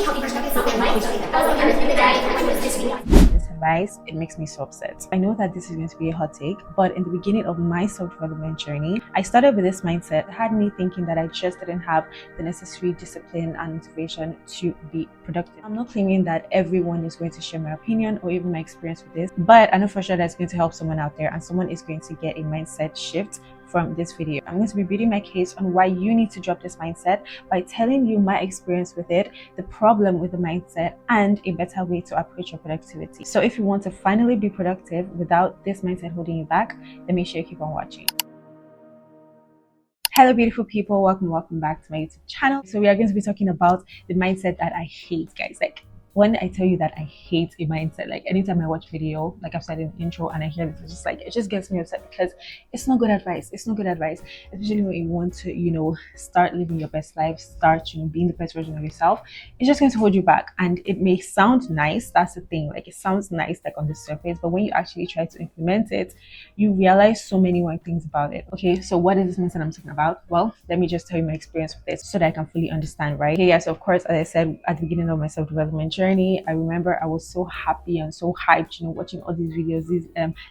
This advice, it makes me so upset. I know that this is going to be a hot take, but in the beginning of my self-development journey, I started with this mindset that had me thinking that I just didn't have the necessary discipline and motivation to be productive. I'm not claiming that everyone is going to share my opinion or even my experience with this, but I know for sure that's going to help someone out there, and someone is going to get a mindset shift from this video. I'm going to be building my case on why you need to drop this mindset by telling you my experience with it, the problem with the mindset, and a better way to approach your productivity. So if you want to finally be productive without this mindset holding you back, then make sure you keep on watching. Hello beautiful people, welcome back to my YouTube channel. So we are going to be talking about the mindset that I hate, guys. Like, when I tell you that I hate a mindset, like anytime I watch video, like I've said in the intro, and I hear this, it's just like, it just gets me upset because it's not good advice. It's not good advice, especially when you want to, start living your best life, start, being the best version of yourself. It's just going to hold you back, and it may sound nice. That's the thing. Like, it sounds nice, like on the surface, but when you actually try to implement it, you realize so many wrong things about it. Okay, so what is this mindset I'm talking about? Well, let me just tell you my experience with this so that I can fully understand, right? Okay, yeah, so of course, as I said at the beginning of my self-development journey, I remember I was so happy and so hyped, watching all these videos,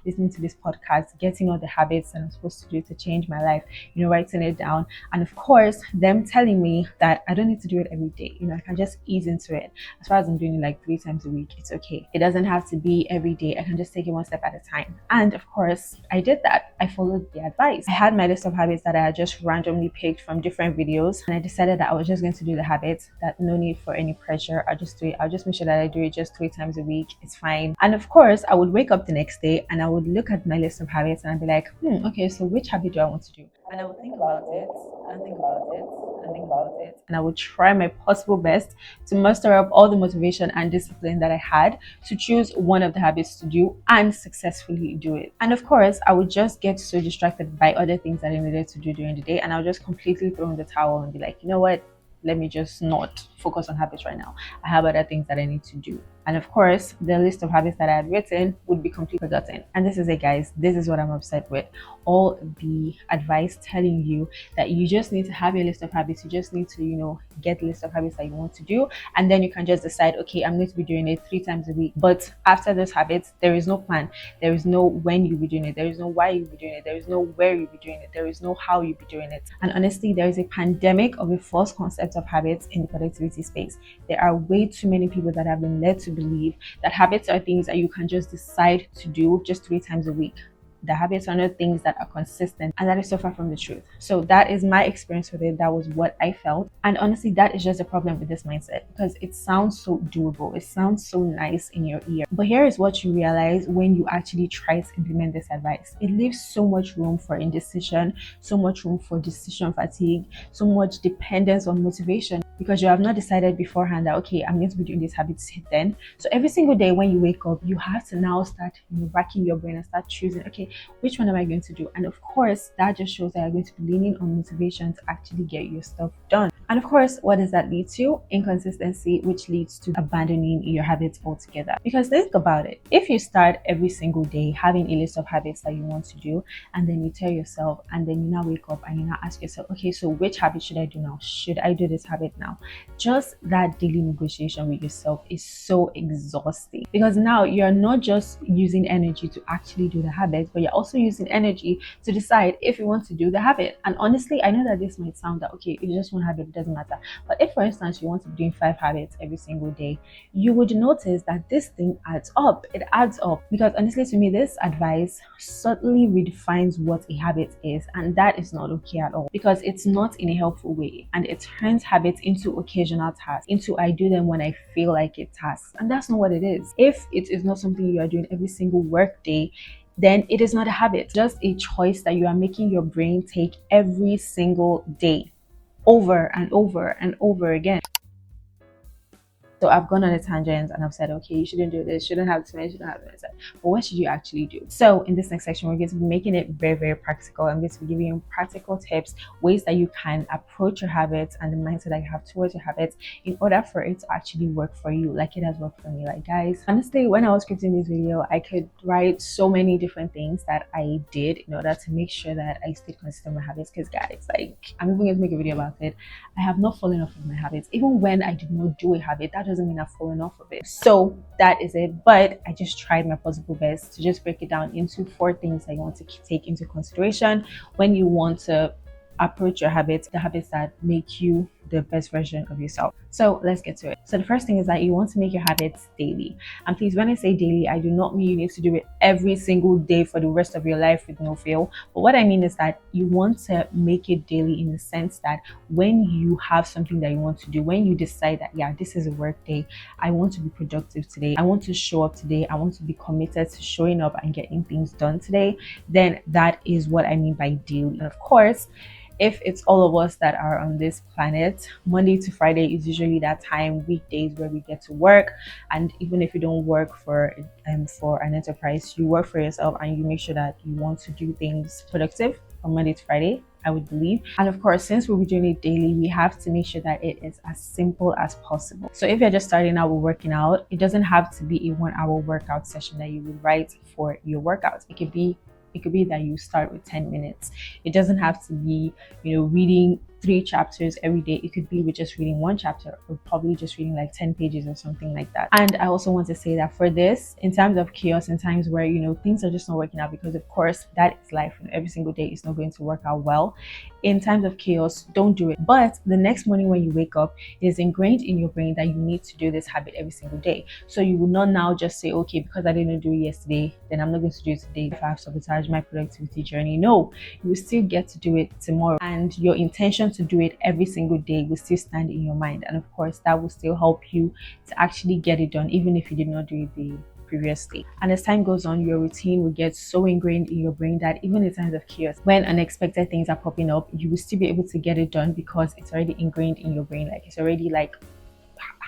listening to this podcast, getting all the habits that I'm supposed to do to change my life, writing it down, and of course them telling me that I don't need to do it every day. I can just ease into it. As far as I'm doing it like 3 times a week, it's okay. It doesn't have to be every day. I can just take it one step at a time. And of course I did that. I followed the advice. I had my list of habits that I had just randomly picked from different videos, and I decided that I was just going to do the habits, that no need for any pressure. I'll just do it. I'll just make sure that I do it just 3 times a week. It's fine. And of course I would wake up the next day and I would look at my list of habits and I'd be like, okay, so which habit do I want to do? And I would think about it and think about it and think about it, and I would try my possible best to muster up all the motivation and discipline that I had to choose one of the habits to do and successfully do it. And of course I would just get so distracted by other things that I needed to do during the day, and I'll just completely throw in the towel and be like, you know what, let me just not focus on habits right now. I have other things that I need to do. And of course, the list of habits that I had written would be completely forgotten. And this is it, guys. This is what I'm upset with. All the advice telling you that you just need to have a list of habits. You just need to, get a list of habits that you want to do. And then you can just decide, okay, I'm going to be doing it 3 times a week. But after those habits, there is no plan. There is no when you'll be doing it. There is no why you'll be doing it. There is no where you'll be doing it. There is no how you'll be doing it. And honestly, there is a pandemic of a false concept of habits in the productivity space. There are way too many people that have been led to believe that habits are things that you can just decide to do just 3 times a week. The habits are not things that are consistent, and that is so far from the truth. So that is my experience with it. That was what I felt. And honestly, that is just a problem with this mindset, because it sounds so doable. It sounds so nice in your ear. But here is what you realize when you actually try to implement this advice. It leaves so much room for indecision, so much room for decision fatigue, so much dependence on motivation, because you have not decided beforehand that, okay, I'm going to be doing these habits then. So every single day when you wake up, you have to now start racking your brain and start choosing, okay, which one am I going to do? And of course, that just shows that you're going to be leaning on motivation to actually get your stuff done. And of course, what does that lead to? Inconsistency, which leads to abandoning your habits altogether. Because think about it. If you start every single day having a list of habits that you want to do, and then you tell yourself, and then you now wake up and you now ask yourself, okay, so which habit should I do now? Should I do this habit now? Just that daily negotiation with yourself is so exhausting, because now you're not just using energy to actually do the habit, but you're also using energy to decide if you want to do the habit. And honestly, I know that this might sound that, okay, it's just one habit, it doesn't matter. But if, for instance, you want to be doing 5 habits every single day, you would notice that this thing adds up. It adds up, because honestly, to me, this advice subtly redefines what a habit is, and that is not okay at all, because it's not in a helpful way, and it turns habits into occasional tasks, into I do them when I feel like it tasks, and that's not what it is. If it is not something you are doing every single work day, then it is not a habit, just a choice that you are making your brain take every single day, over and over and over again. So I've gone on a tangent and I've said, okay, you shouldn't do this, shouldn't have this, shouldn't have this. But what should you actually do? So in this next section, we're going to be making it very, very practical. I'm going to be giving you practical tips, ways that you can approach your habits and the mindset that you have towards your habits in order for it to actually work for you, like it has worked for me. Like, guys, honestly, when I was scripting this video, I could write so many different things that I did in order to make sure that I stayed consistent with my habits. Because, guys, like, I'm even going to make a video about it. I have not fallen off of my habits. Even when I did not do a habit, that doesn't mean I've fallen off of it. So that is it. But I just tried my possible best to just break it down into 4 things that you want to take into consideration when you want to approach your habits, the habits that make you the best version of yourself. So let's get to it. So the first thing is that you want to make your habits daily. And please, when I say daily, I do not mean you need to do it every single day for the rest of your life with no fail. But what I mean is that you want to make it daily in the sense that when you have something that you want to do, when you decide that, yeah, this is a work day, I want to be productive today, I want to show up today, I want to be committed to showing up and getting things done today, then that is what I mean by daily. And of course, if it's all of us that are on this planet, Monday to Friday is usually that time, weekdays, where we get to work. And even if you don't work for an enterprise, you work for yourself and you make sure that you want to do things productive from Monday to Friday, I would believe. And of course, since we'll be doing it daily, we have to make sure that it is as simple as possible. So if you're just starting out with working out, it doesn't have to be a 1-hour workout session that you would write for your workouts. It could be that you start with 10 minutes. It doesn't have to be, reading 3 chapters every day. It could be with just reading 1 chapter, or probably just reading like 10 pages or something like that. And I also want to say that for this, in times of chaos, in times where things are just not working out, because of course that is life, and every single day is not going to work out well. In times of chaos, don't do it. But the next morning when you wake up, it is ingrained in your brain that you need to do this habit every single day. So you will not now just say, okay, because I didn't do it yesterday, then I'm not going to do it today if I have sabotaged my productivity journey. No, you will still get to do it tomorrow, and your intention to do it every single day will still stand in your mind. And of course, that will still help you to actually get it done, even if you did not do it the previous day. And as time goes on, your routine will get so ingrained in your brain that even in times of chaos, when unexpected things are popping up, you will still be able to get it done because it's already ingrained in your brain. Like, it's already like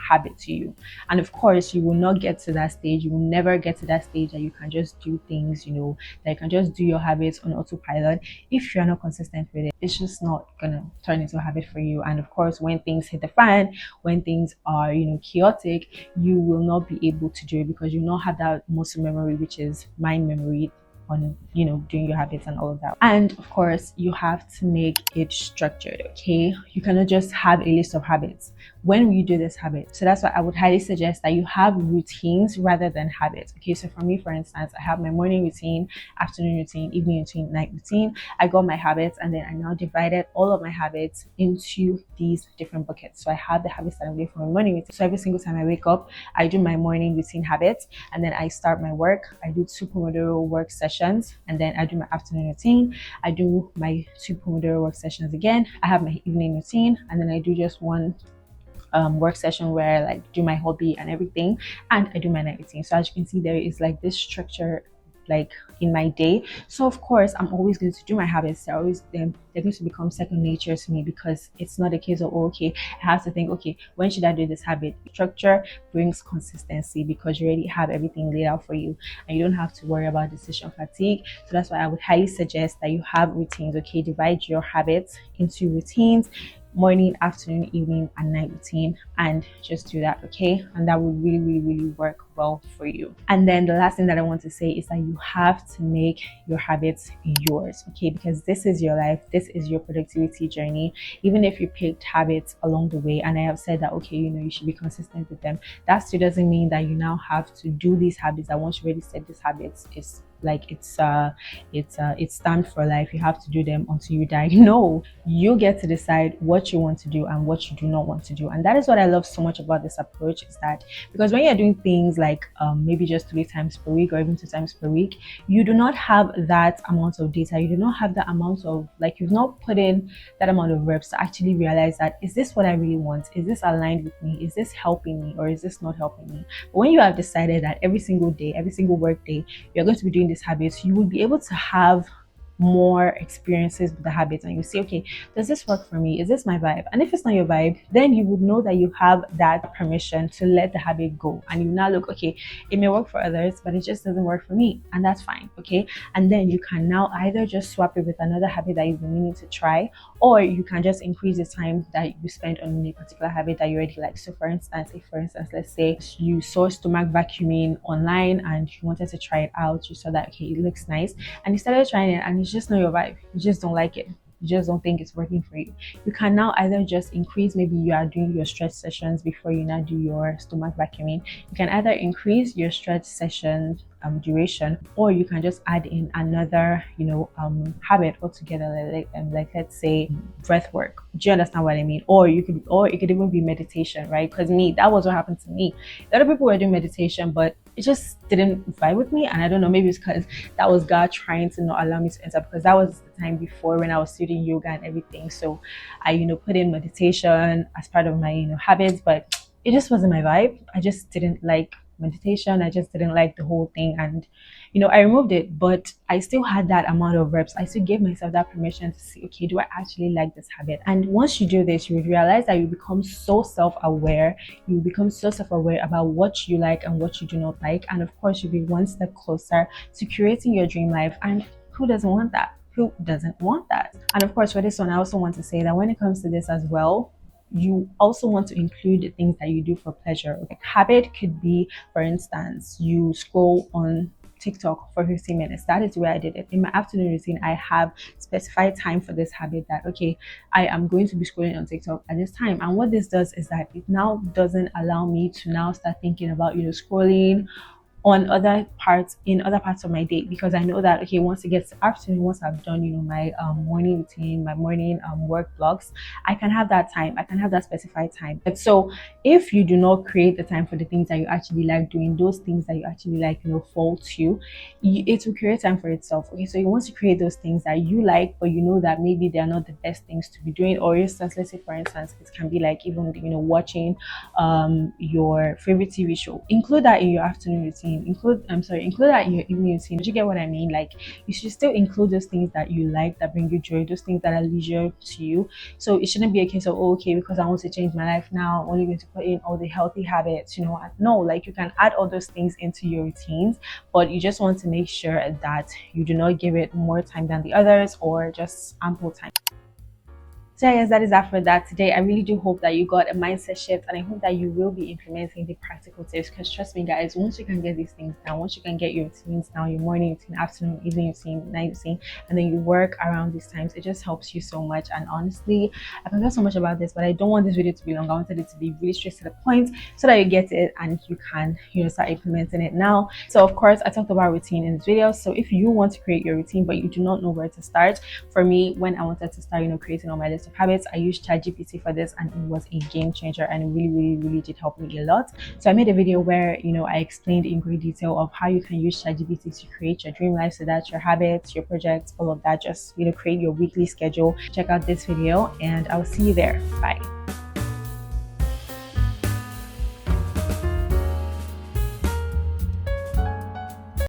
habit to you. And of course, you will not get to that stage. You will never get to that stage that you can just do things, that you can just do your habits on autopilot. If you're not consistent with it, it's just not gonna turn into a habit for you. And of course, when things hit the fan, when things are chaotic, you will not be able to do it because you will not have that muscle memory, which is mind memory, on doing your habits and all of that. And of course, you have to make it structured. Okay, you cannot just have a list of habits. When will you do this habit? So that's why I would highly suggest that you have routines rather than habits. Okay, so for me, for instance, I have my morning routine, afternoon routine, evening routine, night routine. I got my habits, and then I now divided all of my habits into these different buckets. So I have the habits that I'm doing for my morning routine. So every single time I wake up, I do my morning routine habits, and then I start my work. I do 2 Pomodoro work sessions, and then I do my afternoon routine. I do my 2 Pomodoro work sessions again. I have my evening routine, and then I do just 1 work session where I like do my hobby and everything, and I do my night routine. So as you can see, there is like this structure like in my day. So of course, I'm always going to do my habits. They're going to become second nature to me, because it's not a case of, oh, okay, I have to think, okay, when should I do this habit? Structure brings consistency because you already have everything laid out for you, and you don't have to worry about decision fatigue. So that's why I would highly suggest that you have routines. Okay, divide your habits into routines: morning, afternoon, evening, and night routine, and just do that. Okay, and that will really, really, really work well for you. And then the last thing that I want to say is that you have to make your habits yours. Okay, because this is your life, this is your productivity journey. Even if you picked habits along the way, and I have said that, okay, you should be consistent with them, that still doesn't mean that you now have to do these habits. That once you already said these habits, is like it's stand for life. You have to do them until you die. No, you get to decide what you want to do and what you do not want to do. And that is what I love so much about this approach, is that because when you're doing things like maybe just 3 times per week or even 2 times per week, you do not have that amount of data. You do not have that amount of, like, you've not put in that amount of reps to actually realize that, is this what I really want? Is this aligned with me? Is this helping me, or is this not helping me? But when you have decided that every single day, every single work day, you're going to be doing these habits, you will be able to have more experiences with the habit, and you see, okay, does this work for me? Is this my vibe? And if it's not your vibe, then you would know that you have that permission to let the habit go. And you now look, okay, it may work for others, but it just doesn't work for me, and that's fine. Okay, and then you can now either just swap it with another habit that you've been meaning to try, or you can just increase the time that you spend on a particular habit that you already like. So for instance, let's say you saw stomach vacuuming online and you wanted to try it out, you saw that, okay, it looks nice, and you started trying it and it's just not your vibe, you just don't like it, you just don't think it's working for you. You can now either just increase, maybe you are doing your stretch sessions before you now do your stomach vacuuming. You can either increase your stretch session duration, or you can just add in another, habit altogether, like let's say breath work. Do you understand what I mean? Or it could even be meditation, right? Because me, that was what happened to me. A lot of people were doing meditation, but it just didn't vibe with me, and I don't know, maybe it's because that was God trying to not allow me to enter, because that was the time before when I was studying yoga and everything. So I put in meditation as part of my habits, but it just wasn't my vibe. I just didn't like meditation, I just didn't like the whole thing, and I removed it. But I still had that amount of reps, I still gave myself that permission to see, okay, do I actually like this habit? And once you do this, you would realize that you become so self-aware, about what you like and what you do not like, and of course you'll be one step closer to creating your dream life. And who doesn't want that? Who doesn't want that? And of course, for this one, I also want to say that when it comes to this as well, you also want to include the things that you do for pleasure. Like habit could be, for instance, you scroll on TikTok for 15 minutes. That is where I did it. In my afternoon routine, I have specified time for this habit, that okay, I am going to be scrolling on TikTok at this time. And what this does is that it now doesn't allow me to now start thinking about scrolling on other parts of my day, because I know that, okay, once it gets to afternoon, once I've done my morning routine, my morning work blocks, I can have that time, I can have that specified time. And so if you do not create the time for the things that you actually like doing, those things that you actually like fall to you, it will create time for itself. Okay, so you want to create those things that you like, but you know that maybe they are not the best things to be doing. Or instance, let's say for instance, it can be like even watching your favorite TV show. Include that in your afternoon routine, include that in your evening routine. Do you get what I mean? Like, you should still include those things that you like, that bring you joy, those things that are leisure to you. So it shouldn't be a case of, oh, okay, because I want to change my life now, I'm only going to put in all the healthy habits. No, like, you can add all those things into your routines, but you just want to make sure that you do not give it more time than the others, or just ample time. So yes, that is that for that today. I really do hope that you got a mindset shift, and I hope that you will be implementing the practical tips, because trust me guys, once you can get these things down, once you can get your routines down, your morning routine, afternoon, evening routine, night routine, and then you work around these times, it just helps you so much. And honestly, I can talk so much about this, but I don't want this video to be long. I wanted it to be really straight to the point so that you get it and you can start implementing it now. So of course, I talked about routine in this video. So if you want to create your routine but you do not know where to start, for me, when I wanted to start creating all my list of habits, I used ChatGPT for this, and it was a game changer, and it really did help me a lot. So I made a video where I explained in great detail of how you can use ChatGPT to create your dream life, so that your habits, your projects, all of that, just create your weekly schedule. Check out this video and I'll see you there. Bye.